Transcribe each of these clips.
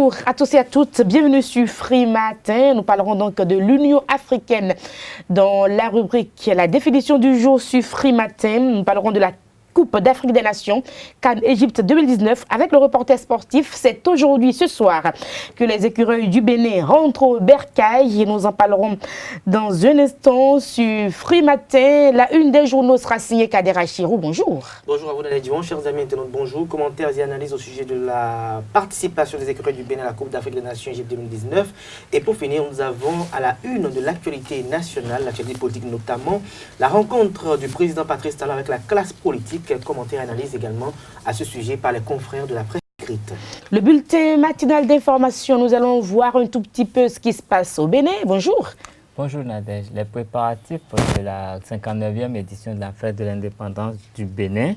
Bonjour à tous et à toutes, bienvenue sur Free Matin. Nous parlerons donc de l'Union africaine dans la rubrique La définition du jour sur Free Matin. Nous parlerons de la Coupe d'Afrique des Nations, CAN Égypte 2019, avec le reporter sportif. C'est aujourd'hui, ce soir, que les écureuils du Bénin rentrent au bercail et nous en parlerons dans un instant sur Free Matin. La une des journaux sera signée Kader Achirou. Bonjour. Bonjour à vous, Daniel Dion, chers amis internautes, bonjour. Commentaires et analyses au sujet de la participation des écureuils du Bénin à la Coupe d'Afrique des Nations Égypte 2019. Et pour finir, nous avons à la une de l'actualité nationale, l'actualité politique notamment, la rencontre du président Patrice Talon avec la classe politique. Commentaires et analyses également à ce sujet par les confrères de la presse écrite. Le bulletin matinal d'information, nous allons voir un tout petit peu ce qui se passe au Bénin. Bonjour. Bonjour Nadège. Les préparatifs de la 59e édition de la fête de l'indépendance du Bénin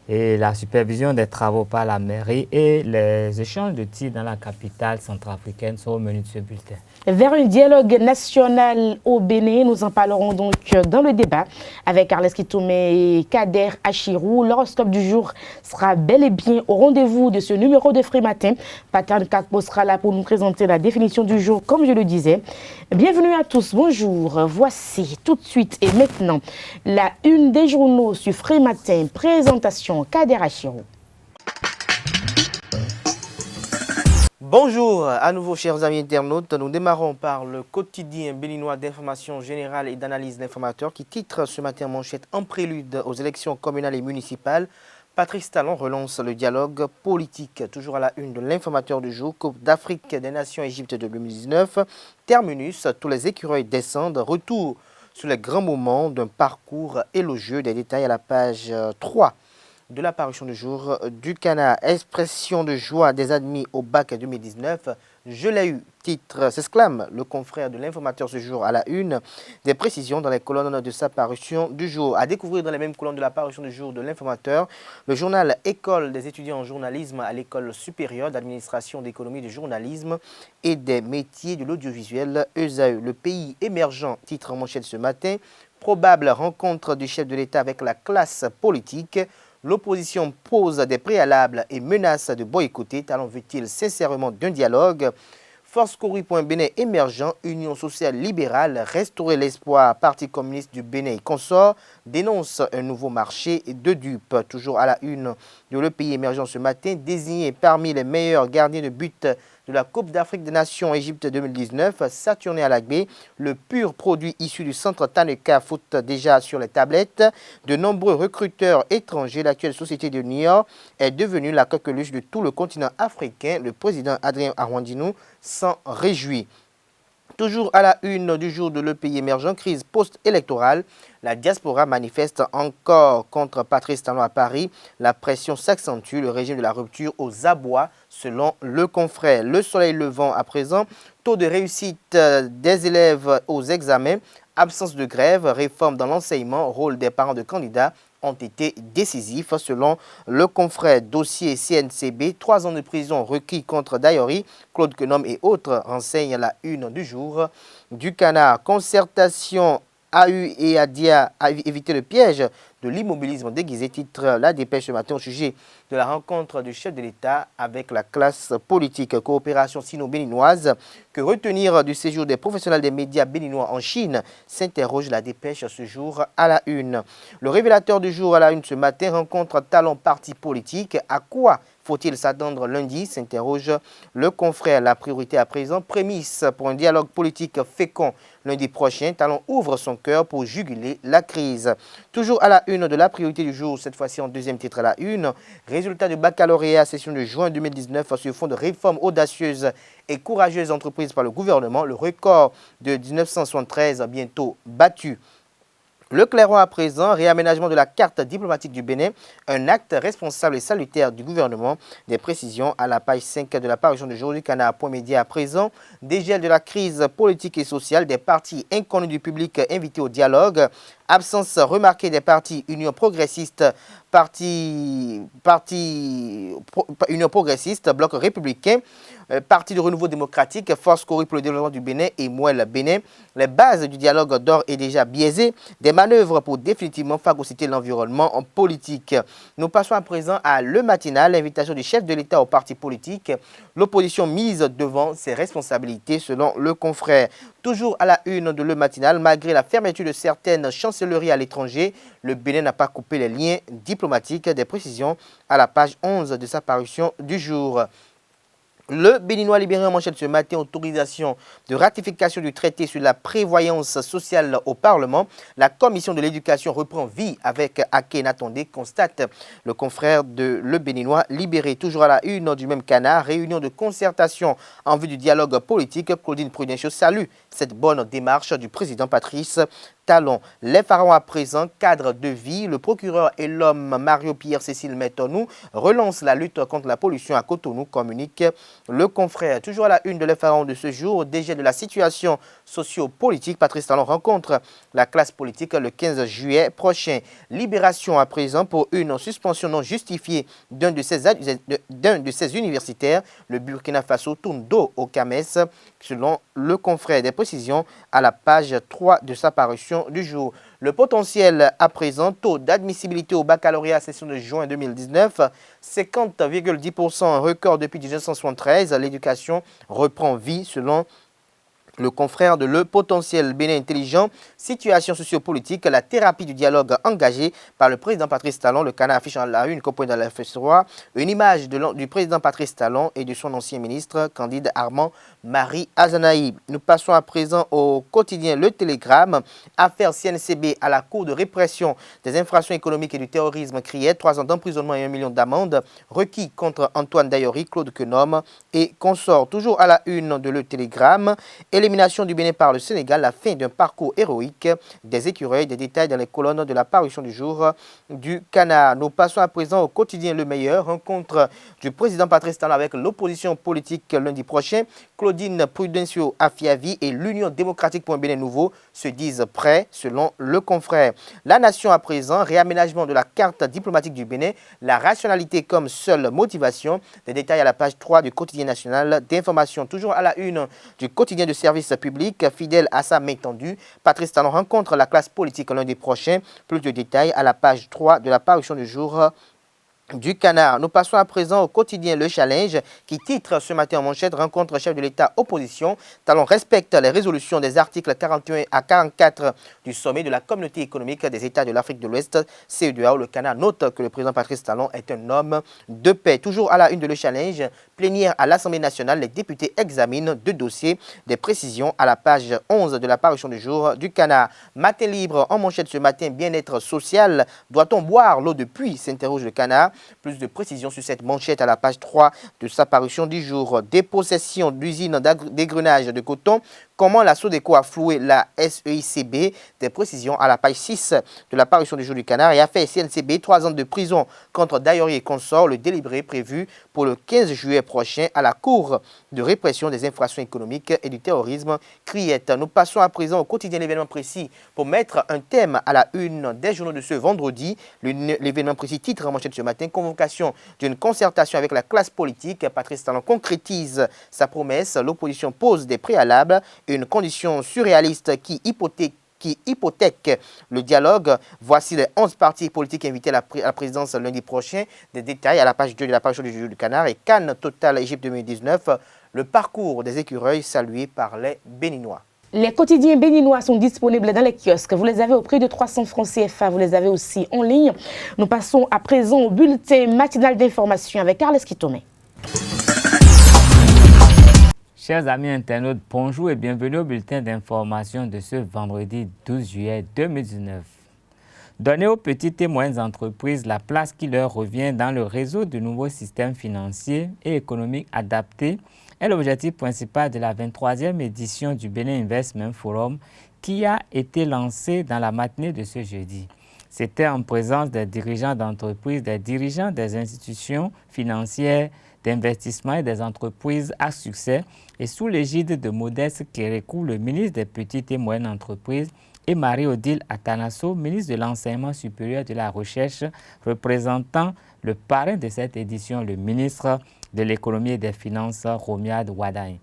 et la supervision des travaux par la mairie et les échanges de tirs dans la capitale centrafricaine sont au menu de ce bulletin. Vers un dialogue national au Bénin, nous en parlerons donc dans le débat avec Arles Kitoumé et Kader Achirou. L'horoscope du jour sera bel et bien au rendez-vous de ce numéro de Free Matin. Patan Kakpo sera là pour nous présenter la définition du jour, comme je le disais. Bienvenue à tous, bonjour. Voici tout de suite et maintenant la une des journaux sur Free Matin. Présentation Kader Achirou. Bonjour à nouveau chers amis internautes, nous démarrons par le quotidien béninois d'information générale et d'analyse d'informateurs qui titre ce matin en manchette en prélude aux élections communales et municipales. Patrice Talon relance le dialogue politique, toujours à la une de l'informateur du jour, Coupe d'Afrique des Nations Égypte 2019, terminus, tous les écureuils descendent, retour sur les grands moments d'un parcours élogieux, des détails à la page 3. De la parution du jour du Cana, expression de joie des admis au bac 2019. Je l'ai eu, titre, s'exclame le confrère de l'informateur ce jour à la une. Des précisions dans les colonnes de sa parution du jour. À découvrir dans les mêmes colonnes de la parution du jour de l'informateur, le journal École des étudiants en journalisme à l'École supérieure d'administration d'économie du journalisme et des métiers de l'audiovisuel, ESAE. Le pays émergent, titre en manchette ce matin. Probable rencontre du chef de l'État avec la classe politique. L'opposition pose des préalables et menace de boycotter. Talon veut-il sincèrement d'un dialogue? Force Kouri.Bénin émergent, Union sociale libérale, restaurer l'espoir, Parti communiste du Bénin et consort, dénonce un nouveau marché de dupes. Toujours à la une de Le Pays émergent ce matin, désigné parmi les meilleurs gardiens de but de la Coupe d'Afrique des Nations Égypte 2019, Saturné Alagbé, le pur produit issu du centre Taneka foot déjà sur les tablettes. De nombreux recruteurs étrangers, l'actuelle société de New York est devenue la coqueluche de tout le continent africain. Le président Adrien Arwandinou s'en réjouit. Toujours à la une du jour de Le Pays émergent, crise post-électorale. La diaspora manifeste encore contre Patrice Talon à Paris. La pression s'accentue, le régime de la rupture aux abois, selon le confrère. Le soleil levant à présent, taux de réussite des élèves aux examens, absence de grève, réforme dans l'enseignement, rôle des parents de candidats ont été décisifs selon le confrère. Dossier CNCB, 3 ans de prison requis contre Dayori, Claude Quenom et autres, renseigne la une du jour du Canard. Concertation AU et ADIA a évité le piège de l'immobilisme déguisé, titre la dépêche ce matin au sujet de la rencontre du chef de l'État avec la classe politique. Coopération sino-béninoise, que retenir du séjour des professionnels des médias béninois en Chine, s'interroge la dépêche ce jour à la une. Le révélateur du jour à la une ce matin, rencontre Talon parti politique. À quoi faut-il s'attendre lundi, s'interroge le confrère. La priorité à présent, prémisse pour un dialogue politique fécond lundi prochain. Talon ouvre son cœur pour juguler la crise. Toujours à la une de la priorité du jour, cette fois-ci en deuxième titre à la une. Résultat du baccalauréat session de juin 2019 sur fond de réformes audacieuses et courageuses entreprises par le gouvernement. Le record de 1973 bientôt battu. Le clairon à présent, réaménagement de la carte diplomatique du Bénin, un acte responsable et salutaire du gouvernement. Des précisions à la page 5 de la parution de jour du Canard.Média à présent. Dégel de la crise politique et sociale, des partis inconnus du public invités au dialogue. Absence remarquée des partis Union progressiste, Union progressiste, Bloc républicain, Parti de renouveau démocratique, Force Cori pour le développement du Bénin et Mouel Bénin. Les bases du dialogue d'or est déjà biaisées. Des manœuvres pour définitivement phagocyter l'environnement politique. Nous passons à présent à Le Matinal, l'invitation du chef de l'État aux partis politiques. L'opposition mise devant ses responsabilités selon le confrère. Toujours à la une de Le Matinal, malgré la fermeture de certaines chancelleries à l'étranger, le Bénin n'a pas coupé les liens diplomatiques. Des précisions à la page 11 de sa parution du jour. Le Béninois libéré en manchette ce matin, autorisation de ratification du traité sur la prévoyance sociale au Parlement. La commission de l'éducation reprend vie avec Aké Natondé, constate le confrère de Le Béninois libéré. Toujours à la une du même canard, réunion de concertation en vue du dialogue politique. Claudine Prudencio salue cette bonne démarche du président Patrice Talon. Les pharaons à présent, cadre de vie, le procureur et l'homme Mario-Pierre Cécile Metonou relance la lutte contre la pollution à Cotonou, communique le confrère. Toujours à la une de Les pharaons de ce jour, DG de la situation socio-politique, Patrice Talon rencontre la classe politique le 15 juillet prochain. Libération à présent pour une suspension non justifiée d'un de ses universitaires. Le Burkina Faso tourne dos au CAMES, selon le confrère. Des précisions à la page 3 de sa parution du jour. Le potentiel à présent, taux d'admissibilité au baccalauréat session de juin 2019, 50,10%, un record depuis 1973. L'éducation reprend vie selon le confrère de Le Potentiel. Bénin intelligent, situation sociopolitique, la thérapie du dialogue engagée par le président Patrice Talon. Le canard affiche en la une compagnie de la FS3 une image du président Patrice Talon et de son ancien ministre Candide Armand Marie Azanaï. Nous passons à présent au quotidien Le Télégramme. Affaire CNCB à la Cour de répression des infractions économiques et du terrorisme criait 3 ans d'emprisonnement et 1 million d'amende requis contre Antoine Dayori, Claude Quenom et consorts. Toujours à la une de Le Télégramme. Élimination du Bénin par le Sénégal, la fin d'un parcours héroïque des écureuils, des détails dans les colonnes de la parution du jour du canard. Nous passons à présent au quotidien Le Meilleur, rencontre du président Patrice Talon avec l'opposition politique lundi prochain. Claudine Prudencio Afiavi et l'Union démocratique pour un Bénin nouveau se disent prêts selon le confrère. La Nation à présent, réaménagement de la carte diplomatique du Bénin, la rationalité comme seule motivation. Des détails à la page 3 du quotidien national d'information. Toujours à la une du quotidien de service public, fidèle à sa main tendue. Patrice Talon rencontre la classe politique lundi prochain. Plus de détails à la page 3 de la parution du jour du canard. Nous passons à présent au quotidien Le Challenge qui titre ce matin en manchette rencontre chef de l'État opposition. Talon respecte les résolutions des articles 41 à 44 du sommet de la communauté économique des États de l'Afrique de l'Ouest, CEDEAO. Le canard note que le président Patrice Talon est un homme de paix. Toujours à la une de Le Challenge, plénière à l'Assemblée nationale, les députés examinent 2 dossiers. Des précisions à la page 11 de la parution du jour du canard. Matin libre en manchette ce matin, bien-être social. Doit-on boire l'eau de pluie, s'interroge le canard. Plus de précisions sur cette manchette à la page 3 de sa parution du jour. Dépossession d'usine d'égrenage de coton. Comment la Sodeco a floué la SEICB. Des précisions à la page 6 de la parution du jour du canard. Et affaire CNCB, 3 ans de prison contre Dayori et consorts. Le délibéré prévu pour le 15 juillet prochain à la Cour de répression des infractions économiques et du terrorisme, Criette. Nous passons à présent au quotidien l'événement précis pour mettre un thème à la une des journaux de ce vendredi. L'événement précis titre en manchette ce matin, convocation d'une concertation avec la classe politique. Patrice Talon concrétise sa promesse. L'opposition pose des préalables, une condition surréaliste qui hypothèque le dialogue. Voici les 11 partis politiques invités à la présidence lundi prochain. Des détails à la page 2 de la page du jour du canard. Et Cannes Total Égypte 2019, le parcours des écureuils salué par les Béninois. Les quotidiens béninois sont disponibles dans les kiosques. Vous les avez au prix de 300 francs CFA. Vous les avez aussi en ligne. Nous passons à présent au bulletin matinal d'information avec Carles Kitomé. Chers amis internautes, bonjour et bienvenue au bulletin d'information de ce vendredi 12 juillet 2019. Donner aux petites et moyennes entreprises la place qui leur revient dans le réseau de nouveaux systèmes financiers et économiques adaptés est l'objectif principal de la 23e édition du Bénin Investment Forum qui a été lancée dans la matinée de ce jeudi. C'était en présence des dirigeants d'entreprises, des dirigeants des institutions financières, d'investissement et des entreprises à succès et sous l'égide de Modeste Kérékou, le ministre des Petites et Moyennes Entreprises, et Marie-Odile Atanasso, ministre de l'Enseignement supérieur et de la Recherche, représentant le parrain de cette édition, le ministre de l'Économie et des Finances, Romiad Wadaï.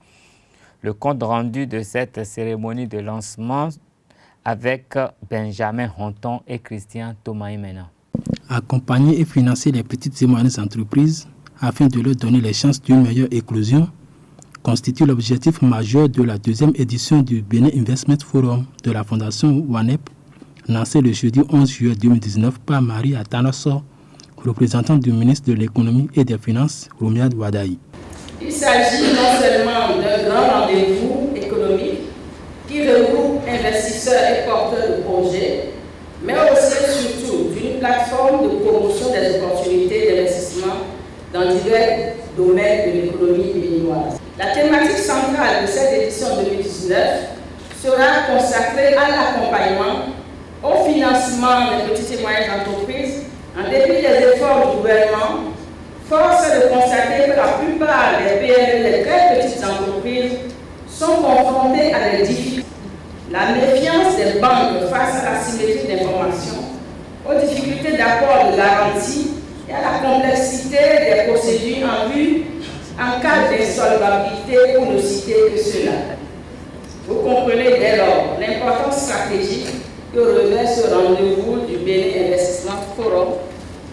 Le compte rendu de cette cérémonie de lancement avec Benjamin Honton et Christian Thomas-Mena. Accompagner et financer les petites et moyennes entreprises afin de leur donner les chances d'une meilleure éclosion constitue l'objectif majeur de la deuxième édition du Benin Investment Forum de la Fondation WANEP, lancée le jeudi 11 juillet 2019 par Marie Atanasso, représentante du ministre de l'Économie et des Finances, Romiad Wadaï. Il s'agit non seulement d'un grand rendez-vous économique qui regroupe investisseurs et porteurs de projets, mais aussi et surtout d'une plateforme de promotion des opportunités d'investissement dans divers domaines de l'économie béninoise. La thématique centrale de cette édition 2019 sera consacrée à l'accompagnement, au financement des petites et moyennes entreprises, en dépit des efforts du gouvernement. Force est de constater que la plupart des PME, les très petites entreprises, sont confrontées à des difficultés. La méfiance des banques face à la symétrie d'information, aux difficultés d'apport de garantie et à la complexité des procédures en vue en cas d'insolvabilité, pour ne citer que cela. Vous comprenez dès lors l'importance stratégique que revêt ce rendez-vous du Benin Investment Forum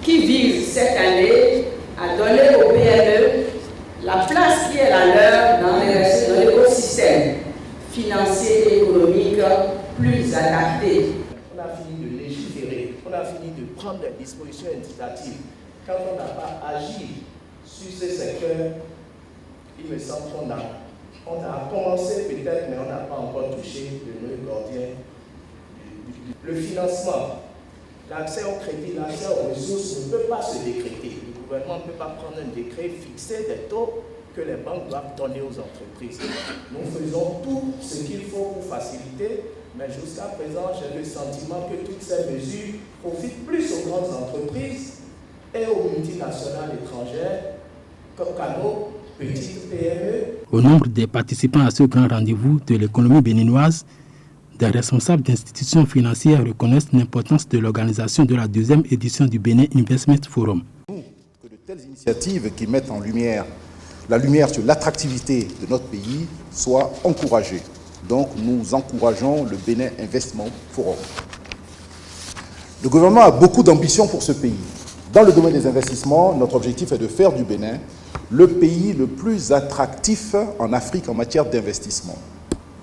qui vise cette année à donner aux PME la place qui est la leur dans l'écosystème financier et économique plus adapté. On a fini de légiférer, on a fini de prendre des dispositions incitatives. Quand on n'a pas agi sur ces secteurs, il me semble qu'on a commencé peut-être, mais on n'a pas encore touché le nœud gordien. Le financement, l'accès au crédit, l'accès aux ressources ne peut pas se décréter. Le gouvernement ne peut pas prendre un décret, fixer des taux que les banques doivent donner aux entreprises. Nous faisons tout ce qu'il faut pour faciliter, mais jusqu'à présent, j'ai le sentiment que toutes ces mesures profitent plus aux grandes entreprises et aux multinationales étrangères qu'à nos petites PME. Au nombre des participants à ce grand rendez-vous de l'économie béninoise, des responsables d'institutions financières reconnaissent l'importance de l'organisation de la deuxième édition du Benin Investment Forum. Que de telles initiatives qui mettent en lumière la lumière sur l'attractivité de notre pays soient encouragées. Donc nous encourageons le Benin Investment Forum. Le gouvernement a beaucoup d'ambition pour ce pays. Dans le domaine des investissements, notre objectif est de faire du Bénin le pays le plus attractif en Afrique en matière d'investissement.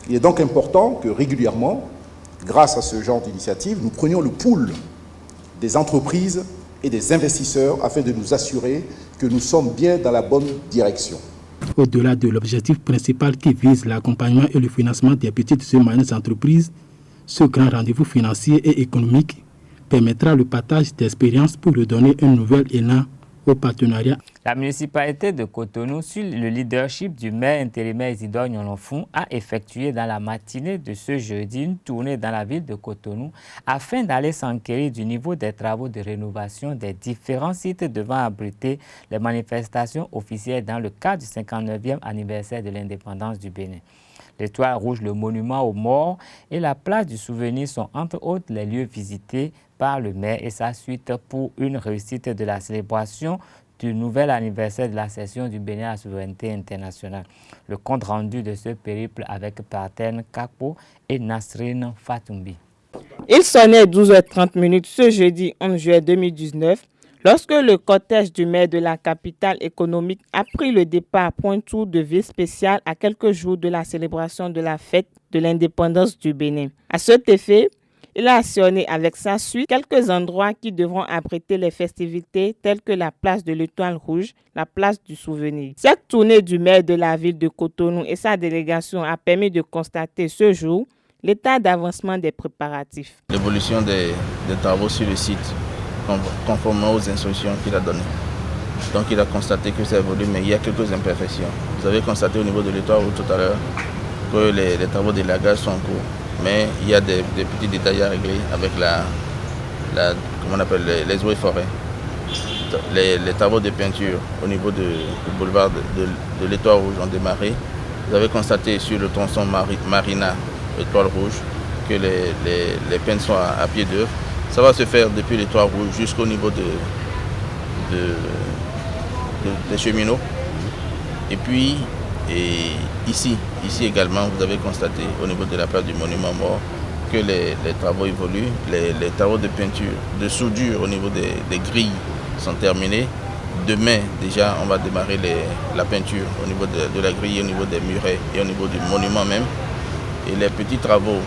Il est donc important que régulièrement, grâce à ce genre d'initiative, nous prenions le pouls des entreprises et des investisseurs afin de nous assurer que nous sommes bien dans la bonne direction. Au-delà de l'objectif principal qui vise l'accompagnement et le financement des petites et moyennes entreprises, ce grand rendez-vous financier et économique permettra le partage d'expériences pour redonner un nouvel élan au partenariat. La municipalité de Cotonou, sur le leadership du maire intérimaire Isidore Nyolonfou, a effectué dans la matinée de ce jeudi une tournée dans la ville de Cotonou afin d'aller s'enquérir du niveau des travaux de rénovation des différents sites devant abriter les manifestations officielles dans le cadre du 59e anniversaire de l'indépendance du Bénin. L'Étoile rouge, le monument aux morts et la place du souvenir sont entre autres les lieux visités par le maire et sa suite pour une réussite de la célébration du nouvel anniversaire de la cession du Bénin à la souveraineté internationale. Le compte rendu de ce périple avec Partène Kakpo et Nasrine Fatoumbi. Il sonnait 12h30 ce jeudi 11 juillet 2019 lorsque le cortège du maire de la capitale économique a pris le départ à Pointe-Tour de ville spéciale à quelques jours de la célébration de la fête de l'indépendance du Bénin. À cet effet, il a sillonné avec sa suite quelques endroits qui devront abriter les festivités telles que la place de l'Étoile rouge, la place du souvenir. Cette tournée du maire de la ville de Cotonou et sa délégation a permis de constater ce jour l'état d'avancement des préparatifs. L'évolution des travaux sur le site, conformément aux instructions qu'il a données. Donc il a constaté que ça évolue, mais il y a quelques imperfections. Vous avez constaté au niveau de l'Étoile rouge tout à l'heure que les travaux d'élagage sont en cours. Mais il y a des petits détails à régler avec comment on appelle, les eaux et forêts. Les travaux de peinture au niveau du boulevard de l'Étoile rouge ont démarré. Vous avez constaté sur le tronçon Marina, Étoile rouge, que les peines soient à pied d'œuvre. Ça va se faire depuis les Toits Rouges jusqu'au niveau des cheminots. Et puis, ici également, vous avez constaté au niveau de la place du monument mort que les travaux évoluent, les travaux de peinture, de soudure au niveau des grilles sont terminés. Demain, déjà, on va démarrer la peinture au niveau de la grille, au niveau des murets et au niveau du monument même. Et les petits travaux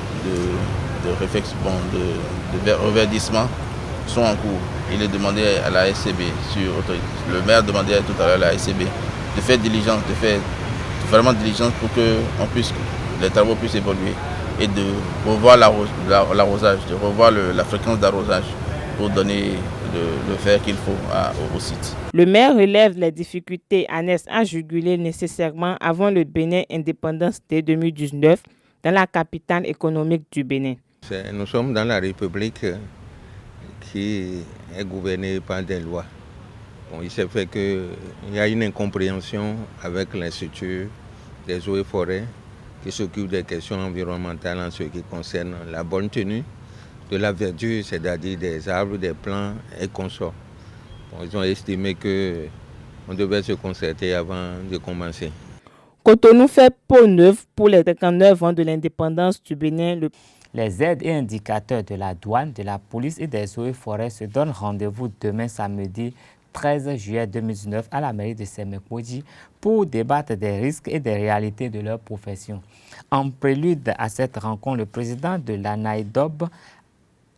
de reverdissement sont en cours. Il est demandé à la SCB, le maire demandait tout à l'heure à la SCB de faire diligence, de faire vraiment diligence pour que les travaux puissent évoluer et de revoir l'arrosage, de revoir la fréquence d'arrosage pour donner le fer qu'il faut au site. Le maire relève les difficultés annexes à juguler nécessairement avant le Bénin indépendance dès 2019 dans la capitale économique du Bénin. Nous sommes dans la République qui est gouvernée par des lois. Bon, il s'est fait qu'il y a une incompréhension avec l'Institut des eaux et forêts qui s'occupe des questions environnementales en ce qui concerne la bonne tenue de la verdure, c'est-à-dire des arbres, des plants et consorts. Bon, ils ont estimé qu'on devait se concerter avant de commencer. Cotonou fait peau neuve pour les 59 ans de l'indépendance du Bénin. Les aides et indicateurs de la douane, de la police et des eaux et forêts se donnent rendez-vous demain samedi 13 juillet 2019 à la mairie de Sémékouji pour débattre des risques et des réalités de leur profession. En prélude à cette rencontre, le président de l'ANAIDOB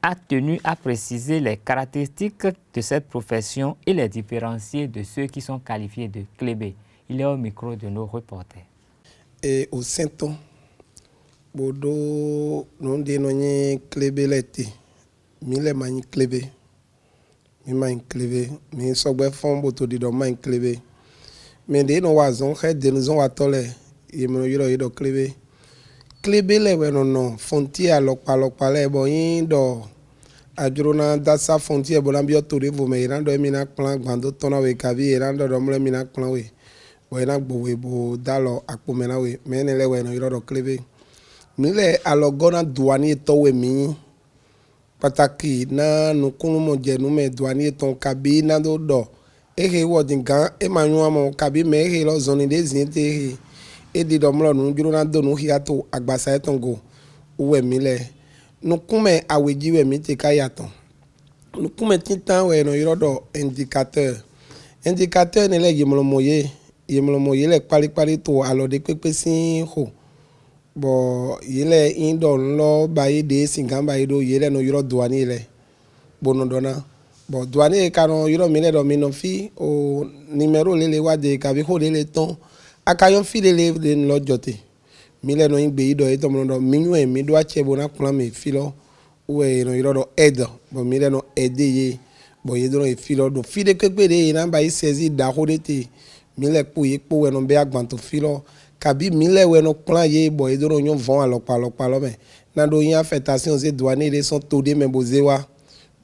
a tenu à préciser les caractéristiques de cette profession et les différencier de ceux qui sont qualifiés de clébés. Il est au micro de nos reporters. Et au Saint-Ton, Bodo, nous dénommons clébé l'été. Mille mains clébé. Mille clébé. Mais ça va faire un boto de mains clébé. Mais des nos oiseaux, des nous ont attolé. Il me dit de clébé. Clébé les ouais non. Fontier à l'opalé bon do. Adrona dasa fontier bon ambio touré vous me rendre mina plan bando tona we kavi rendre domle mina plan we. Wena gbowe bo dalo akpomena we menele we no yoro clébé. Mile alogona douanier towe mi pataki na nukunu mo jenu me douanier ton kabi na do ehe wodinga emanu mo kabi me ehe lo zoni de zinte ehe e di domlo nu juro na do nu hiato agbasa etongo uwe mile nukume awejiwe mi te kayaton nukume tintan we no yoro indicateur ne le yemlo moye le pali to alode pepe sin ho bo yele indo lo bayi de singamba ido yele no yoro douani le bono dona bo douani kano yoro mine do mino fi o numéro lele wa de kabi ho lele ton akayon fi lele de lo jote mile no ingbe ido eto mo do minwe mi do ache bona plan me filo we no yoro do aide bo mile no aide ye bo yedo no filo do fi de kekpe de na bayi sezi da ho de te mile po ye po we no be agbanto filo kabi mile we no plan ye bo edoro nyon von alopa lo me na do yin affectation ze douane de son todé me bozewa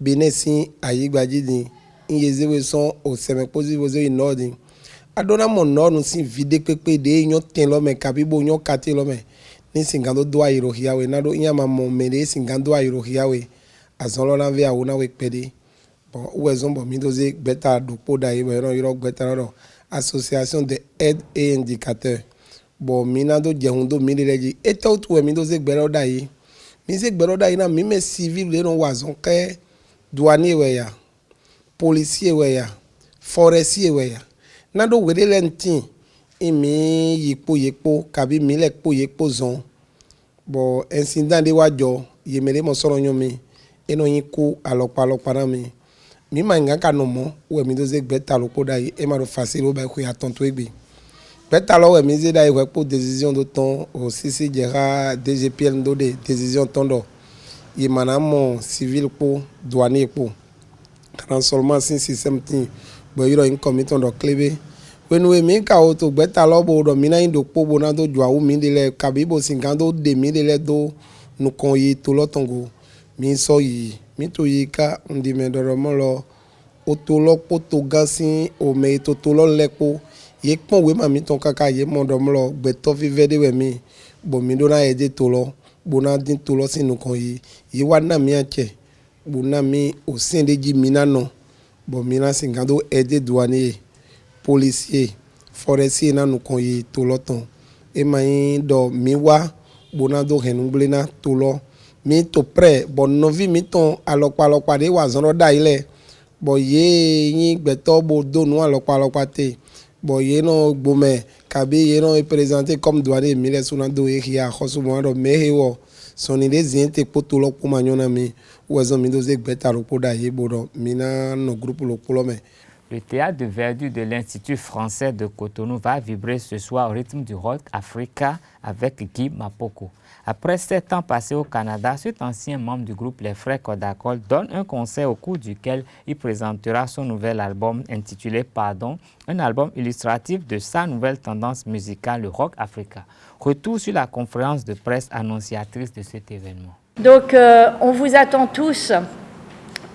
benesi ayigbaji din yeze we son o Sémékouji boze inodi adona mo no nu sin vide pepe de nyon ten lo me kabi bo nyon kate lo me ni singando do ayiro hiawe na do yin ma mo me de singando ayiro hiawe azolo na ve awuna we pede bon we zon bo mi doze gbeta do poda yi bo yoro gbeta ro association de aide et indicateurs. Bon minado jehundo milireji eto tuwe mindo ze gberoda yi mi ze gberoda yi na mi me civil le no wazon ke douanier we ya policier we ya forestier we ya na do wede lentin imi yipo kabi mi le po zon bon incident de wajo yemele mo soro nyon mi eno yin ku alopa na mi ma nga no mo we mindo ze gbeta lopo da yi e ma do facile o ba ku ya tonto egbe. Alors, mise d'ailleurs pour décision de ton aussi si jera DGPL de décision tondo y manam civil pour douanier pour seulement si système tin bo yiro in commission do clébé when we mi ka auto beta lo bo do mina indo po bo na do jwa u mi de le kabibo singando de mi de le do nu kon yi to lo tongo mi so yi mi to yi ka ndi me do mo lo o to lo po to gasin o me to lo lepo ye kpɔn we ma mi tɔn kaka ye mɔ dɔm lɔ gbɛtɔ fi vɛ de wɛ mi bɔn mi do na yɛ de to lɔ bona din tolo sin no kon yi wana mi anche bona mi au sein de ji mina non bon mina singando aider douanier policier forestier na no kon yi tolo ton e mai do mi wa bona do henunglena tolo mi to prêt bon novi mi ton alokpa de wa zoro da ile bo ye yin gbeto bo do no alokpa te bo ye no gbome kabi ye no présenter comme douanier mi le suna do e ya khosu mo do me wo soni des inte poto lo po manyona mi ouzo mi do ze gbeta ro po da ye bodo mina no groupe lo polo me. Le théâtre de verdure de l'Institut français de Cotonou va vibrer ce soir au rythme du rock Africa avec Guy Mapoko. Après 7 ans passés au Canada, cet ancien membre du groupe Les Frères Kodakol donne un concert au cours duquel il présentera son nouvel album intitulé Pardon, un album illustratif de sa nouvelle tendance musicale, le rock Africa. Retour sur la conférence de presse annonciatrice de cet événement. Donc on vous attend tous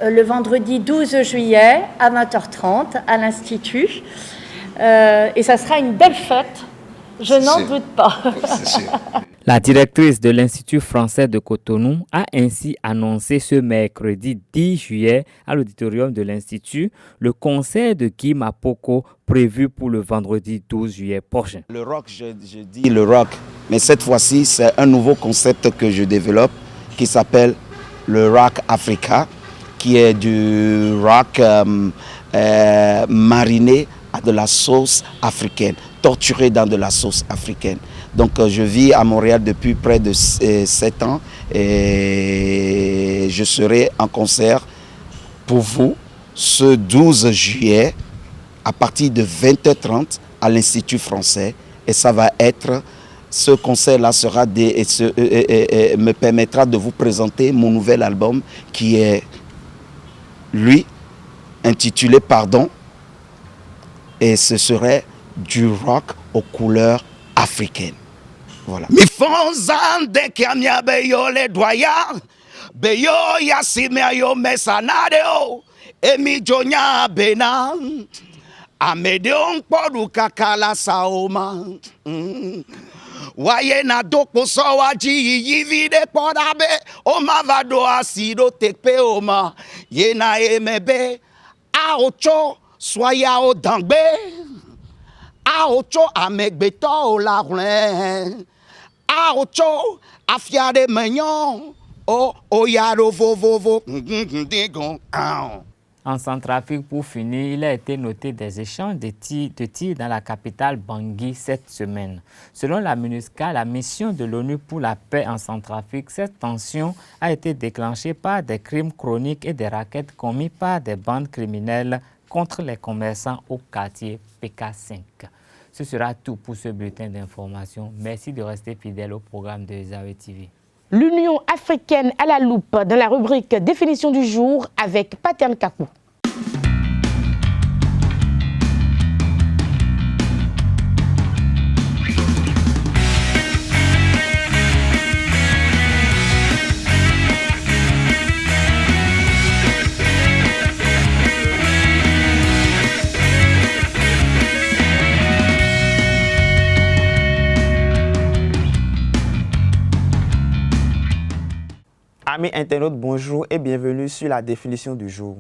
le vendredi 12 juillet à 20h30 à l'Institut. Et ça sera une belle fête, je n'en doute pas. La directrice de l'Institut français de Cotonou a ainsi annoncé ce mercredi 10 juillet à l'auditorium de l'Institut le concert de Guy Mapoko prévu pour le vendredi 12 juillet prochain. Le rock, je dis le rock, mais cette fois-ci, c'est un nouveau concept que je développe qui s'appelle le rock Africa, qui est du rock mariné à de la sauce africaine, torturé dans de la sauce africaine. Donc je vis à Montréal depuis près de 7 ans et je serai en concert pour vous ce 12 juillet à partir de 20h30 à l'Institut français. Et ça va être, ce concert-là sera me permettra de vous présenter mon nouvel album qui est, lui, intitulé Pardon. Et ce serait du rock aux couleurs africaines. Voilà. Mi fonzande kiamia beyo le doya beyo yasimia yo mesanadeo emi jonya bena amedeon podu kakala saoma waye na doko sowaji yivide podabe oma vado asido tekpe oma yena emebe aocho soya o dangbe aocho amegbeto o la ruen aocho afiade menyon o yaro vovovo. En Centrafrique, pour finir, il a été noté des échanges de tirs dans la capitale Bangui cette semaine. Selon la MINUSCA, la mission de l'ONU pour la paix en Centrafrique, cette tension a été déclenchée par des crimes chroniques et des rackets commis par des bandes criminelles contre les commerçants au quartier PK5. Ce sera tout pour ce bulletin d'information. Merci de rester fidèle au programme de Zawe TV. L'Union africaine à la loupe dans la rubrique définition du jour avec Paten Kakou. Amis internautes, bonjour et bienvenue sur la définition du jour.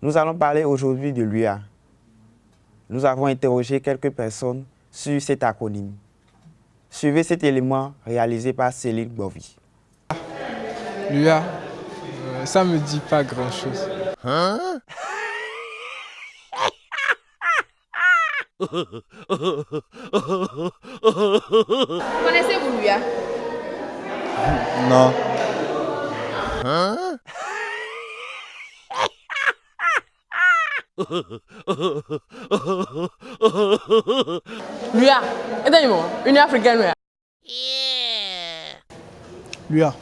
Nous allons parler aujourd'hui de l'UA. Nous avons interrogé quelques personnes sur cet acronyme. Suivez cet élément réalisé par Céline Bovi. L'UA, ça me dit pas grand-chose. Hein? Connaissez-vous l'UA? Non. Hein? L'UA, Union africaine, l'UA. L'UA,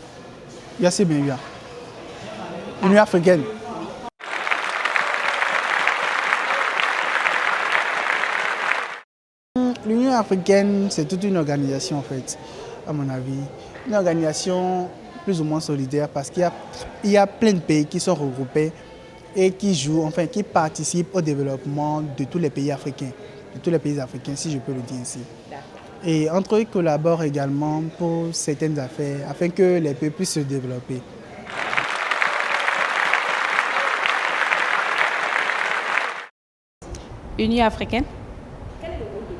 l'UA c'est bien l'UA. Union africaine. L'Union africaine, c'est toute une organisation en fait, à mon avis. Une organisation plus ou moins solidaire parce qu'il y a plein de pays qui sont regroupés et qui jouent, enfin qui participent au développement de tous les pays africains, si je peux le dire ainsi. Et entre eux, ils collaborent également pour certaines affaires afin que les pays puissent se développer. Union africaine. Quel est le rôle de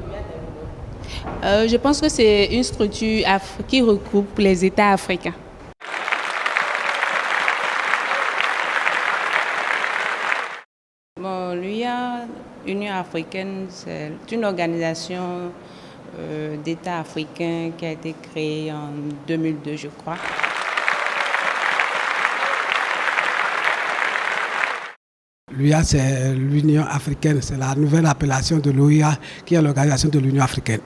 l'UA? Je pense que c'est une structure qui regroupe les États africains. Bon, l'UA, Union africaine, c'est une organisation d'États africains qui a été créée en 2002, je crois. L'UA, c'est l'Union africaine, c'est la nouvelle appellation de l'OIA, qui est l'organisation de l'Union africaine.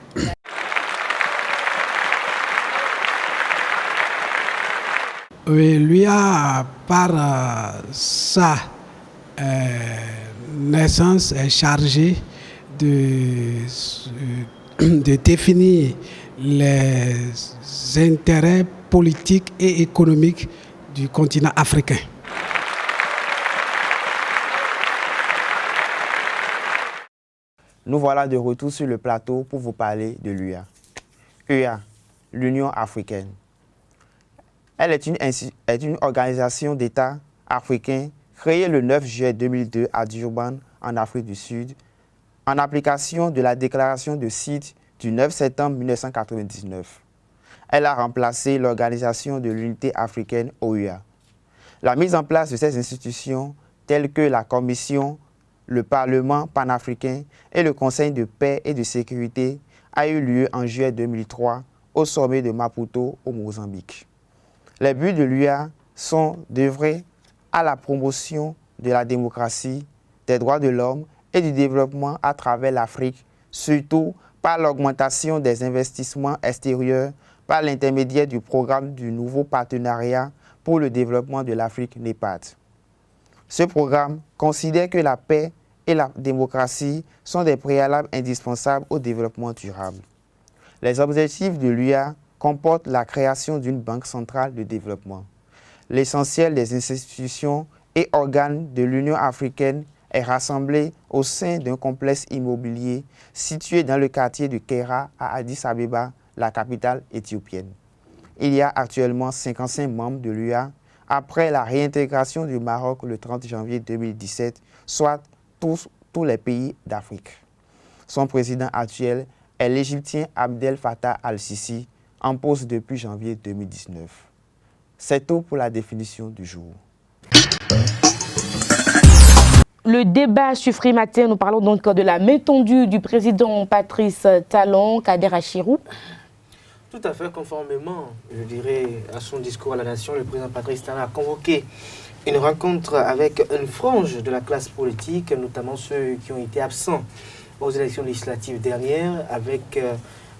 Oui, l'UA, par sa naissance, est chargée de définir les intérêts politiques et économiques du continent africain. Nous voilà de retour sur le plateau pour vous parler de l'UA. UA, l'Union africaine. Elle est une organisation d'États africains créée le 9 juillet 2002 à Durban, en Afrique du Sud, en application de la déclaration de Site du 9 septembre 1999. Elle a remplacé l'Organisation de l'Unité africaine OUA. La mise en place de ces institutions, telles que la Commission, le Parlement panafricain et le Conseil de paix et de sécurité, a eu lieu en juillet 2003 au sommet de Maputo au Mozambique. Les buts de l'UA sont d'œuvrer à la promotion de la démocratie, des droits de l'homme et du développement à travers l'Afrique, surtout par l'augmentation des investissements extérieurs par l'intermédiaire du programme du nouveau partenariat pour le développement de l'Afrique NEPAD. Ce programme considère que la paix et la démocratie sont des préalables indispensables au développement durable. Les objectifs de l'UA comportent la création d'une banque centrale de développement. L'essentiel des institutions et organes de l'Union africaine est rassemblé au sein d'un complexe immobilier situé dans le quartier de Kera à Addis Abeba, la capitale éthiopienne. Il y a actuellement 55 membres de l'UA après la réintégration du Maroc le 30 janvier 2017, soit tous les pays d'Afrique. Son président actuel est l'Égyptien Abdel Fattah al-Sisi, en poste depuis janvier 2019. C'est tout pour la définition du jour. Le débat sur Free Matin, nous parlons donc de la main tendue du président Patrice Talon, Kader Achirou. Tout à fait, conformément, je dirais, à son discours à la nation, le président Patrice Talon a convoqué une rencontre avec une frange de la classe politique, notamment ceux qui ont été absents aux élections législatives dernières, avec,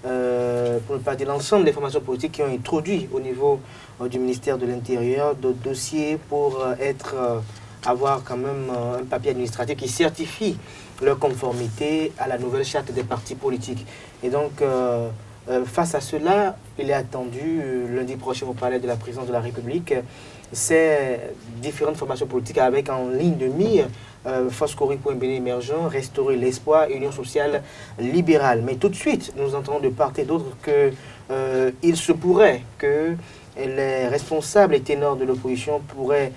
pour ne pas dire l'ensemble des formations politiques qui ont introduit au niveau du ministère de l'Intérieur d'autres dossiers pour avoir quand même un papier administratif qui certifie leur conformité à la nouvelle charte des partis politiques. Et donc, face à cela, il est attendu, lundi prochain, au palais de la présidence de la République, ces différentes formations politiques avec en ligne de mire Foscori pour un Bénin émergent, Restaurer l'espoir, Union sociale libérale. Mais tout de suite, nous entendons de part et d'autre qu'il se pourrait que les responsables et ténors de l'opposition pourraient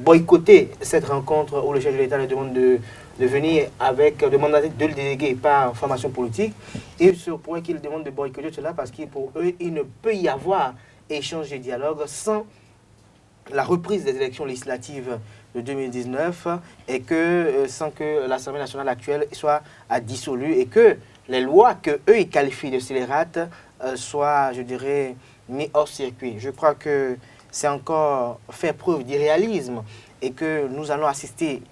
boycotter cette rencontre où le chef de l'État leur demande de venir avec de mandater de le déléguer par formation politique. Et il se pourrait qu'ils demandent de boycotter cela parce que pour eux, il ne peut y avoir échange et dialogue sans la reprise des élections législatives de 2019 et que sans que l'Assemblée nationale actuelle soit dissolue et que les lois qu'eux ils qualifient de scélérates soient, je dirais, mis hors circuit. Je crois que c'est encore faire preuve d'irréalisme et que nous allons assister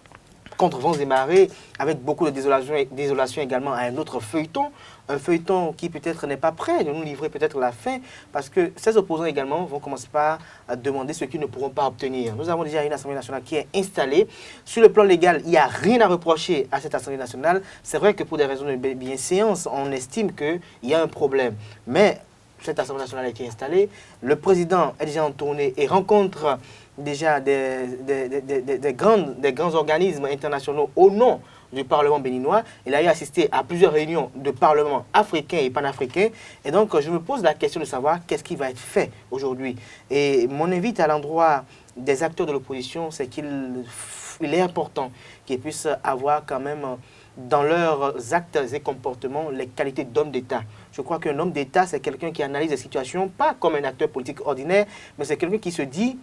contre vents et marées, avec beaucoup de désolation également à un autre feuilleton, un feuilleton qui peut-être n'est pas prêt de nous livrer peut-être la fin, parce que ces opposants également vont commencer par demander ce qu'ils ne pourront pas obtenir. Nous avons déjà une Assemblée nationale qui est installée. Sur le plan légal, il n'y a rien à reprocher à cette Assemblée nationale. C'est vrai que pour des raisons de bienséance, on estime qu'il y a un problème. Mais cette Assemblée nationale qui est installée, le président est déjà en tournée et rencontre déjà des grands organismes internationaux au nom du Parlement béninois. Il a eu assisté à plusieurs réunions de parlements africains et panafricains. Et donc, je me pose la question de savoir qu'est-ce qui va être fait aujourd'hui. Et mon invite à l'endroit des acteurs de l'opposition, c'est qu'il est important qu'ils puissent avoir quand même dans leurs actes et comportements les qualités d'homme d'État. Je crois qu'un homme d'État, c'est quelqu'un qui analyse les situations, pas comme un acteur politique ordinaire, mais c'est quelqu'un qui se dit,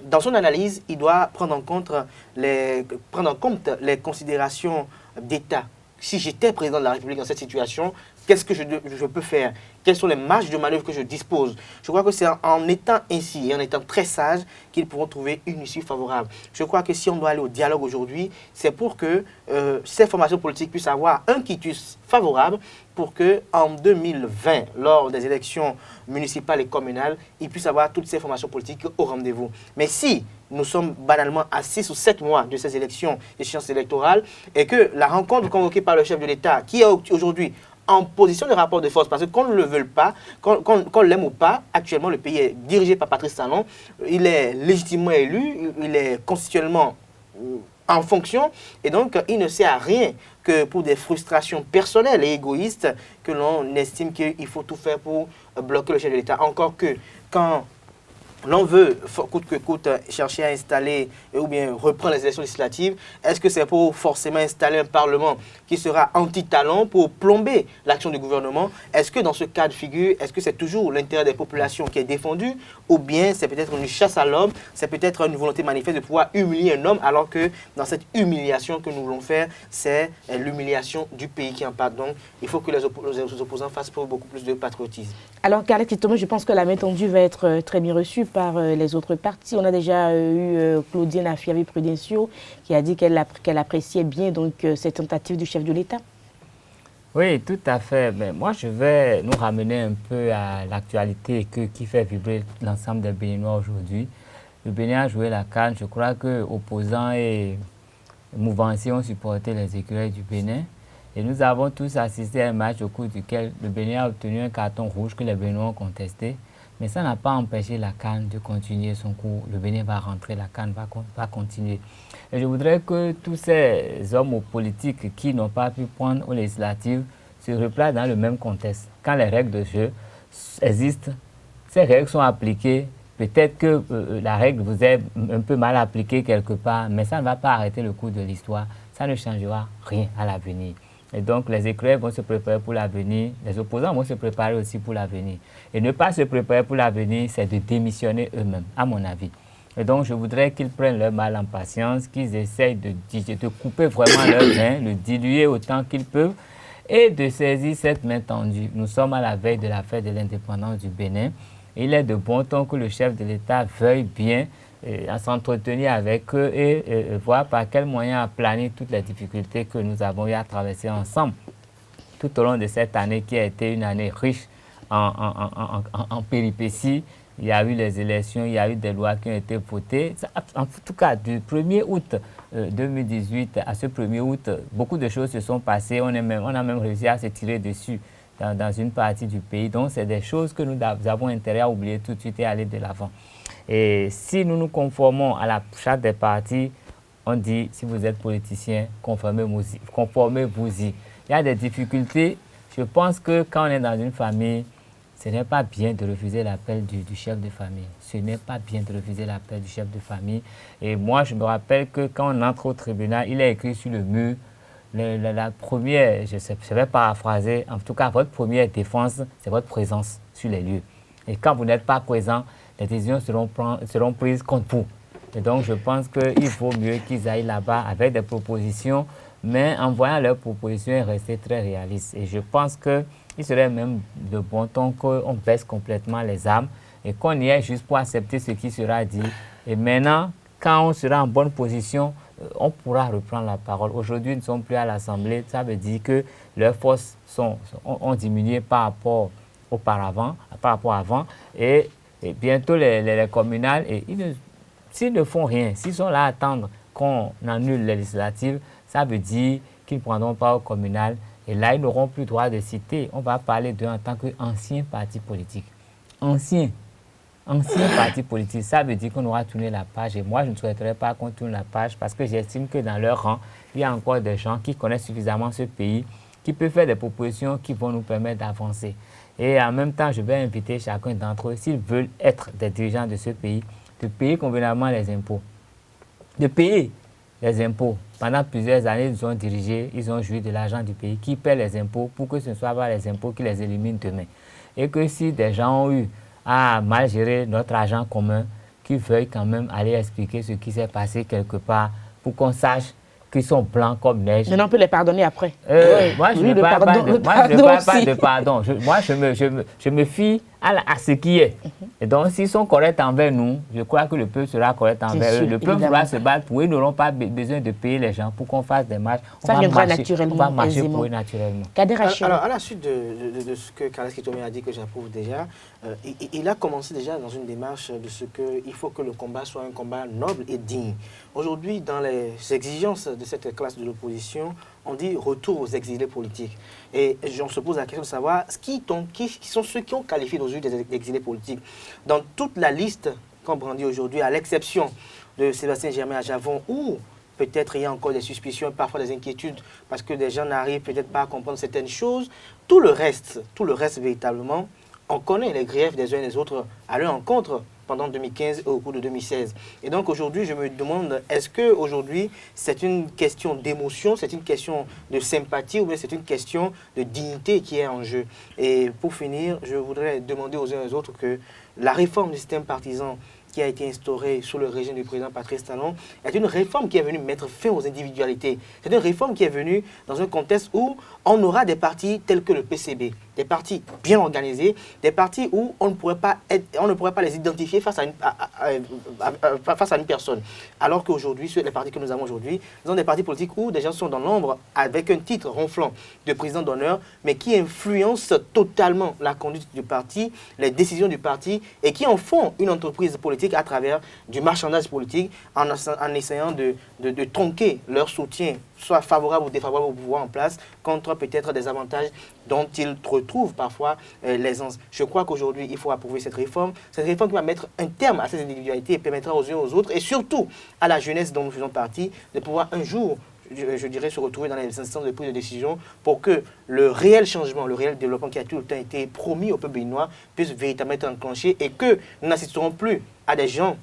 dans son analyse, il doit prendre en compte les considérations d'État. Si j'étais président de la République dans cette situation, qu'est-ce que je peux faire? Quelles sont les marges de manœuvre que je dispose? Je crois que c'est en étant ainsi et en étant très sage qu'ils pourront trouver une issue favorable. Je crois que si on doit aller au dialogue aujourd'hui, c'est pour que ces formations politiques puissent avoir un quitus favorable pour qu'en 2020, lors des élections municipales et communales, ils puissent avoir toutes ces formations politiques au rendez-vous. Mais si nous sommes banalement à 6 ou 7 mois de ces élections, échéances électorales, et que la rencontre convoquée par le chef de l'État, qui est aujourd'hui en position de rapport de force, parce que qu'on ne le veuille pas, qu'on l'aime ou pas, actuellement le pays est dirigé par Patrice Talon, il est légitimement élu, il est constitutionnellement en fonction, et donc il ne sert à rien que pour des frustrations personnelles et égoïstes que l'on estime qu'il faut tout faire pour bloquer le chef de l'État. Encore que quand l'on veut, coûte que coûte, chercher à installer ou bien reprendre les élections législatives, est-ce que c'est pour forcément installer un Parlement qui sera anti-talent pour plomber l'action du gouvernement? Est-ce que dans ce cas de figure, est-ce que c'est toujours l'intérêt des populations qui est défendu, ou bien c'est peut-être une chasse à l'homme, c'est peut-être une volonté manifeste de pouvoir humilier un homme, alors que dans cette humiliation que nous voulons faire, c'est l'humiliation du pays qui en part. Donc il faut que les opposants fassent beaucoup plus de patriotisme. Alors qu'Alex Thomas, je pense que la main tendue va être très bien reçue par les autres partis. On a déjà eu Claudine Afiavi-Prudencio qui a dit qu'elle appréciait bien donc, cette tentative du chef de l'État. Oui, tout à fait. Mais moi, je vais nous ramener un peu à l'actualité qui fait vibrer l'ensemble des Béninois aujourd'hui. Le Bénin a joué la CAN. Je crois que opposants et mouvanciers ont supporté les écureuils du Bénin. Et nous avons tous assisté à un match au cours duquel le Bénin a obtenu un carton rouge que les Béninois ont contesté. Mais ça n'a pas empêché la CAN de continuer son cours. Le Bénin va rentrer, la CAN va continuer. Et je voudrais que tous ces hommes politiques qui n'ont pas pu prendre aux législatives se replacent dans le même contexte. Quand les règles de jeu existent, ces règles sont appliquées. Peut-être que la règle vous est un peu mal appliquée quelque part, mais ça ne va pas arrêter le cours de l'histoire. Ça ne changera rien à l'avenir. Et donc, les écureuils vont se préparer pour l'avenir. Les opposants vont se préparer aussi pour l'avenir. Et ne pas se préparer pour l'avenir, c'est de démissionner eux-mêmes, à mon avis. Et donc, je voudrais qu'ils prennent leur mal en patience, qu'ils essayent de couper vraiment leur main, le diluer autant qu'ils peuvent et de saisir cette main tendue. Nous sommes à la veille de la fête de l'indépendance du Bénin. Il est de bon ton que le chef de l'État veuille bien s'entretenir avec eux et voir par quels moyens aplanir toutes les difficultés que nous avons eu à traverser ensemble tout au long de cette année qui a été une année riche en péripéties. Il y a eu les élections, il y a eu des lois qui ont été votées. En tout cas, du 1er août 2018 à ce 1er août, beaucoup de choses se sont passées. On a même réussi à se tirer dessus dans une partie du pays. Donc, c'est des choses que nous avons intérêt à oublier tout de suite et aller de l'avant. Et si nous nous conformons à la charte des partis, on dit, si vous êtes politicien, conformez-vous-y. Il y a des difficultés. Je pense que quand on est dans une famille, ce n'est pas bien de refuser l'appel du chef de famille. Ce n'est pas bien de refuser l'appel du chef de famille. Et moi, je me rappelle que quand on entre au tribunal, il est écrit sur le mur, la première, je vais paraphraser, en tout cas, votre première défense, c'est votre présence sur les lieux. Et quand vous n'êtes pas présent, les décisions seront prises contre vous. Et donc, je pense qu'il vaut mieux qu'ils aillent là-bas avec des propositions, mais en voyant leurs propositions, rester très réalistes. Et je pense qu'il serait même de bon ton qu'on baisse complètement les armes et qu'on y ait juste pour accepter ce qui sera dit. Et maintenant, quand on sera en bonne position, on pourra reprendre la parole. Aujourd'hui, ils ne sont plus à l'Assemblée. Ça veut dire que leurs forces ont diminué par rapport avant. Et bientôt, les communales, s'ils ne font rien, s'ils sont là à attendre qu'on annule les législatives, ça veut dire qu'ils ne prendront pas au communal. Et là, ils n'auront plus droit de citer. On va parler d'eux en tant qu'anciens partis politiques. Anciens ancien parti politique, ça veut dire qu'on aura tourné la page. Et moi, je ne souhaiterais pas qu'on tourne la page parce que j'estime que dans leur rang, il y a encore des gens qui connaissent suffisamment ce pays, qui peuvent faire des propositions qui vont nous permettre d'avancer. Et en même temps, je vais inviter chacun d'entre eux, s'ils veulent être des dirigeants de ce pays, de payer convenablement les impôts. De payer les impôts. Pendant plusieurs années, ils ont dirigé, ils ont joui de l'argent du pays, qui paie les impôts pour que ce ne soit pas les impôts qui les éliminent demain. Et que si des gens ont eu à mal gérer notre argent commun, qu'ils veuillent quand même aller expliquer ce qui s'est passé quelque part pour qu'on sache qu'ils sont blancs comme neige. Mais on peut les pardonner après. Moi, je ne parle pas de pardon. Moi, je me fie à ce qui est. Et donc, s'ils sont corrects envers nous, je crois que le peuple sera correct envers eux. Le peuple va se battre pour eux. Ils n'auront pas besoin de payer les gens pour qu'on fasse des marches. Ça viendra naturellement. On va marcher pour eux naturellement. Alors, à la suite de ce que Carles Kitomé a dit, que j'approuve déjà, il a commencé déjà dans une démarche de ce qu'il faut que le combat soit un combat noble et digne. Aujourd'hui, dans les exigences de cette classe de l'opposition, on dit retour aux exilés politiques. Et on se pose la question de savoir qui sont ceux qui ont qualifié aujourd'hui des exilés politiques. Dans toute la liste qu'on brandit aujourd'hui, à l'exception de Sébastien Germain à Javon, où peut-être il y a encore des suspicions, parfois des inquiétudes, parce que des gens n'arrivent peut-être pas à comprendre certaines choses, tout le reste véritablement, on connaît les griefs des uns et des autres à leur encontre pendant 2015 et au cours de 2016. Et donc aujourd'hui, je me demande, est-ce qu'aujourd'hui, c'est une question d'émotion, c'est une question de sympathie ou bien c'est une question de dignité qui est en jeu? Et pour finir, je voudrais demander aux uns et aux autres que la réforme du système partisan qui a été instaurée sous le régime du président Patrice Talon est une réforme qui est venue mettre fin aux individualités. C'est une réforme qui est venue dans un contexte où on aura des partis tels que le PCB, des partis bien organisés, des partis où on ne pourrait pas les identifier face à une personne. Alors qu'aujourd'hui, les partis que nous avons aujourd'hui, nous avons des partis politiques où des gens sont dans l'ombre avec un titre ronflant de président d'honneur, mais qui influencent totalement la conduite du parti, les décisions du parti et qui en font une entreprise politique à travers du marchandage politique en essayant de tronquer leur soutien, soit favorable ou défavorable au pouvoir en place, contre peut-être des avantages dont ils retrouvent parfois l'aisance. Je crois qu'aujourd'hui, il faut approuver cette réforme qui va mettre un terme à ces individualités et permettra aux uns aux autres, et surtout à la jeunesse dont nous faisons partie, de pouvoir un jour, je dirais, se retrouver dans les instances de prise de décision pour que le réel changement, le réel développement qui a tout le temps été promis au peuple béninois puisse véritablement être enclenché et que nous n'assisterons plus à des gens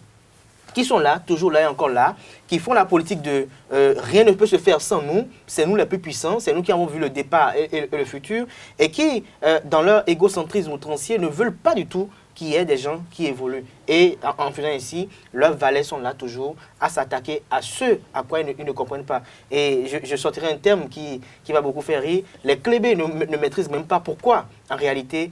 qui sont là, toujours là et encore là, qui font la politique de rien ne peut se faire sans nous, c'est nous les plus puissants, c'est nous qui avons vu le départ et le futur, et qui, dans leur égocentrisme outrancier, ne veulent pas du tout qu'il y ait des gens qui évoluent. Et en faisant ainsi, leurs valets sont là toujours à s'attaquer à ceux à quoi ils ne comprennent pas. Et je sortirai un terme qui va beaucoup faire rire. Les clébés ne maîtrisent même pas pourquoi, en réalité,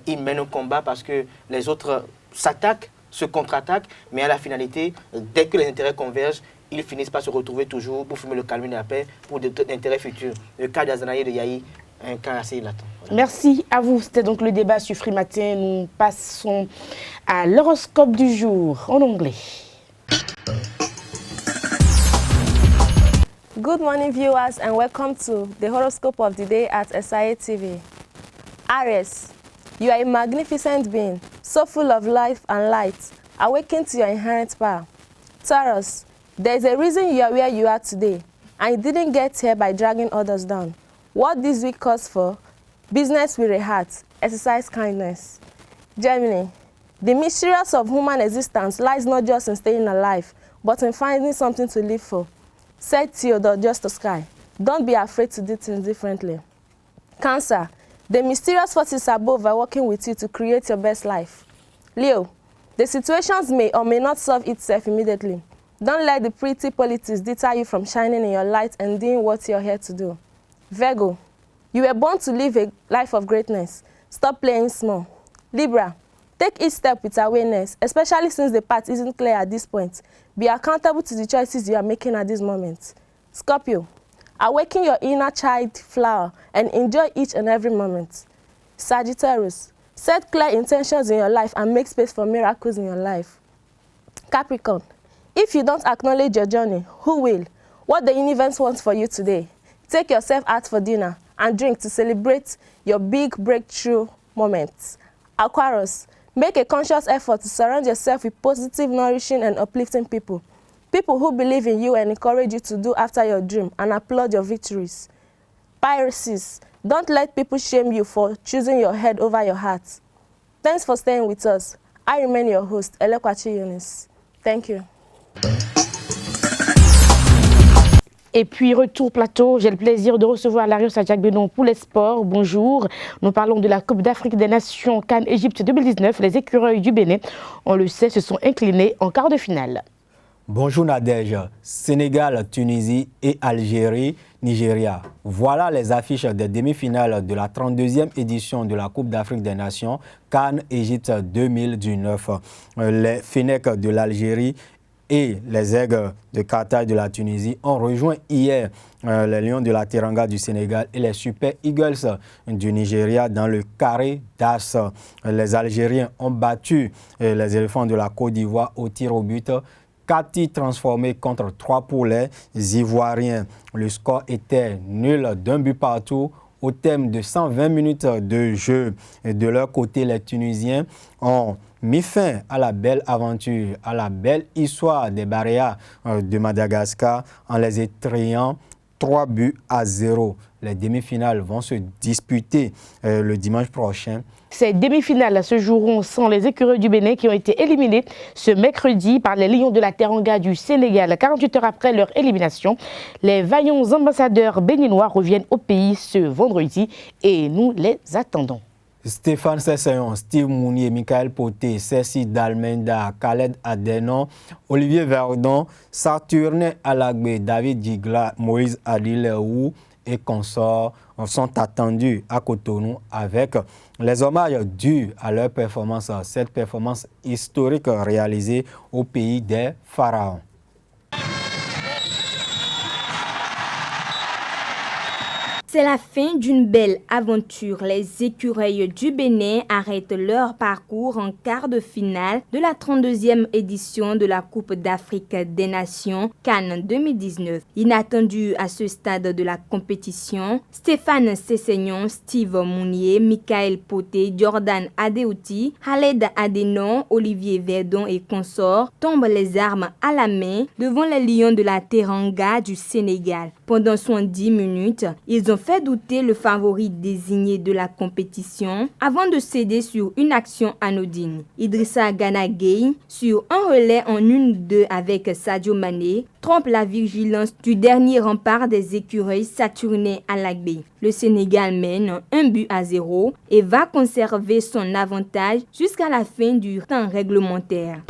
ils mènent un combat parce que les autres s'attaquent, se contre-attaquent, mais à la finalité, dès que les intérêts convergent, ils finissent par se retrouver toujours pour fumer le calme et la paix pour des intérêts futurs. Le cas d'Azanaï et de Yahi, un cas assez latent. Merci à vous. C'était donc le débat sur Free Matin. Nous passons à l'horoscope du jour en anglais. Good morning, viewers, and welcome to the horoscope of the day at SIA TV. Aries, you are a magnificent being, so full of life and light. Awaken to your inherent power. Taurus, there is a reason you are where you are today, and you didn't get here by dragging others down. What this week calls for? Business with a heart. Exercise kindness. Gemini, the mysterious of human existence lies not just in staying alive, but in finding something to live for. Said Theodore Justoskay, don't be afraid to do things differently. Cancer, the mysterious forces above are working with you to create your best life. Leo, the situations may or may not solve itself immediately. Don't let the pretty politics deter you from shining in your light and doing what you're here to do. Virgo, you were born to live a life of greatness. Stop playing small. Libra, take each step with awareness, especially since the path isn't clear at this point. Be accountable to the choices you are making at this moment. Scorpio, awaken your inner child flower and enjoy each and every moment. Sagittarius, set clear intentions in your life and make space for miracles in your life. Capricorn, if you don't acknowledge your journey, who will? What the universe wants for you today. Take yourself out for dinner and drink to celebrate your big breakthrough moments. Aquarius, Make a conscious effort to surround yourself with positive, nourishing, and uplifting people. People who believe in you and encourage you to do after your dream and applaud your victories. Piracies. Don't let people shame you for choosing your head over your heart. Thanks for staying with us. I remain your host, Elekwachi Eunice. Thank you. Et puis, retour plateau, j'ai le plaisir de recevoir Larios Adjak-Benon pour les sports. Bonjour, nous parlons de la Coupe d'Afrique des Nations CAN Égypte 2019. Les écureuils du Bénin, on le sait, se sont inclinés en quart de finale. Bonjour Nadège, Sénégal, Tunisie et Algérie, Nigeria. Voilà les affiches des demi-finales de la 32e édition de la Coupe d'Afrique des Nations CAN Égypte 2019. Les Fennecs de l'Algérie et les Aigles de Carthage de la Tunisie ont rejoint hier les Lions de la Teranga du Sénégal et les Super Eagles du Nigeria dans le carré d'as. Les Algériens ont battu les éléphants de la Côte d'Ivoire au tir au but. 4 tirs transformés contre 3 pour les Ivoiriens. Le score était nul d'un but partout au terme de 120 minutes de jeu. Et de leur côté, les Tunisiens ont mis fin à la belle aventure, à la belle histoire des Baréas de Madagascar en les étrayant 3-0. Les demi-finales vont se disputer le dimanche prochain. Ces demi-finales se joueront sans les écureuils du Bénin qui ont été éliminés ce mercredi par les Lions de la Teranga du Sénégal. 48 heures après leur élimination, les vaillants ambassadeurs béninois reviennent au pays ce vendredi et nous les attendons. Stéphane Sesseyon, Steve Mounier, Michael Poté, Cécile Dalmenda, Khaled Adenon, Olivier Verdon, Saturnin Alagbe, David Digla, Moïse Adileou et consorts sont attendus à Cotonou avec les hommages dus à leur performance, cette performance historique réalisée au pays des pharaons. C'est la fin d'une belle aventure. Les écureuils du Bénin arrêtent leur parcours en quart de finale de la 32e édition de la Coupe d'Afrique des Nations CAN 2019. Inattendus à ce stade de la compétition, Stéphane Sesseyon, Steve Mounier, Michael Poté, Jordan Adeouti, Khaled Adenon, Olivier Verdon et consorts tombent les armes à la main devant les Lions de la Teranga du Sénégal. Pendant 70 minutes, ils ont fait douter le favori désigné de la compétition avant de céder sur une action anodine. Idrissa Gana Gueye, sur un relais en 1-2 avec Sadio Mané, trompe la vigilance du dernier rempart des écureuils Saturnin Alagbe. Le Sénégal mène 1-0 et va conserver son avantage jusqu'à la fin du temps réglementaire.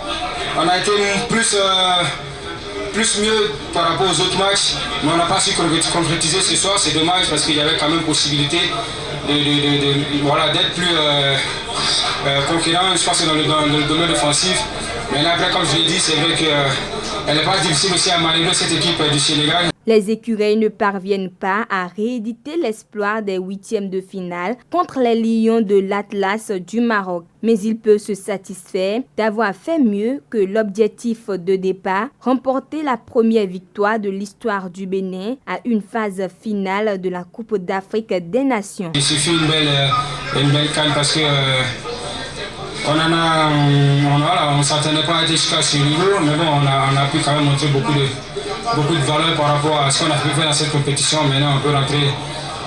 On a été plus mieux par rapport aux autres matchs, mais on n'a pas su concrétiser ce soir. C'est dommage parce qu'il y avait quand même possibilité d'être plus conquérant, je pense, dans le domaine offensif. Mais là, après, comme je l'ai dit, c'est vrai qu'elle n'est pas difficile aussi à manœuvrer cette équipe du Sénégal. Les écureuils ne parviennent pas à rééditer l'espoir des huitièmes de finale contre les Lions de l'Atlas du Maroc. Mais ils peuvent se satisfaire d'avoir fait mieux que l'objectif de départ, remporter la première victoire de l'histoire du Bénin à une phase finale de la Coupe d'Afrique des Nations. Il suffit une belle canne parce que on ne s'attendait pas à être jusqu'à ce niveau, mais bon, on a pu quand même montrer beaucoup de valeur par rapport à ce qu'on a pu faire dans cette compétition. Maintenant, on peut rentrer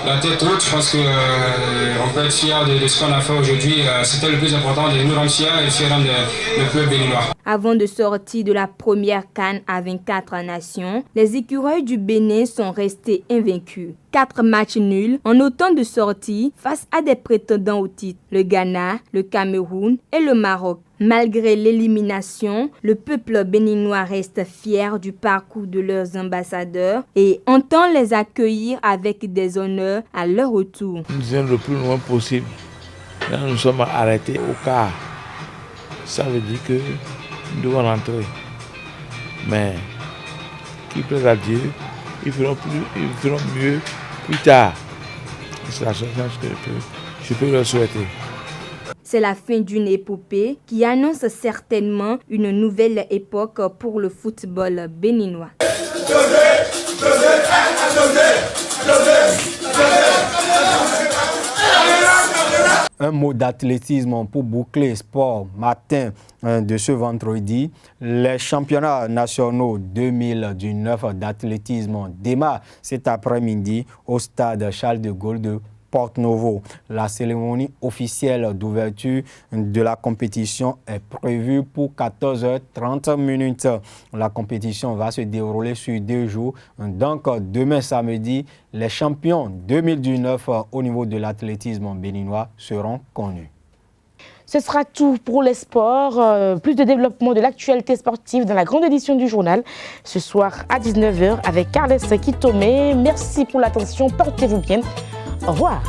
la tête haute. Je pense qu'on peut être fier de ce qu'on a fait aujourd'hui. C'était le plus important, de nous rendre fiers et fiers de peuple béninois. Avant de sortir de la première CAN à 24 nations, les écureuils du Bénin sont restés invaincus. 4 matchs nuls en autant de sorties face à des prétendants au titre, le Ghana, le Cameroun et le Maroc. Malgré l'élimination, le peuple béninois reste fier du parcours de leurs ambassadeurs et entend les accueillir avec des honneurs à leur retour. Nous sommes le plus loin possible. Là, nous sommes arrêtés au quart. Ça veut dire que nous devons rentrer. Mais, qui plaise à Dieu, ils feront mieux plus tard. C'est la seule chose que je peux leur souhaiter. C'est la fin d'une épopée qui annonce certainement une nouvelle époque pour le football béninois. Un mot d'athlétisme pour boucler sport matin de ce vendredi. Les championnats nationaux 2019 d'athlétisme démarrent cet après-midi au stade Charles de Gaulle de Porto-Novo. La cérémonie officielle d'ouverture de la compétition est prévue pour 14h30. La compétition va se dérouler sur 2 jours. Donc, demain samedi, les champions 2019 au niveau de l'athlétisme béninois seront connus. Ce sera tout pour les sports. Plus de développement de l'actualité sportive dans la grande édition du journal ce soir à 19h avec Carles Kitome. Merci pour l'attention. Portez-vous bien. Au revoir.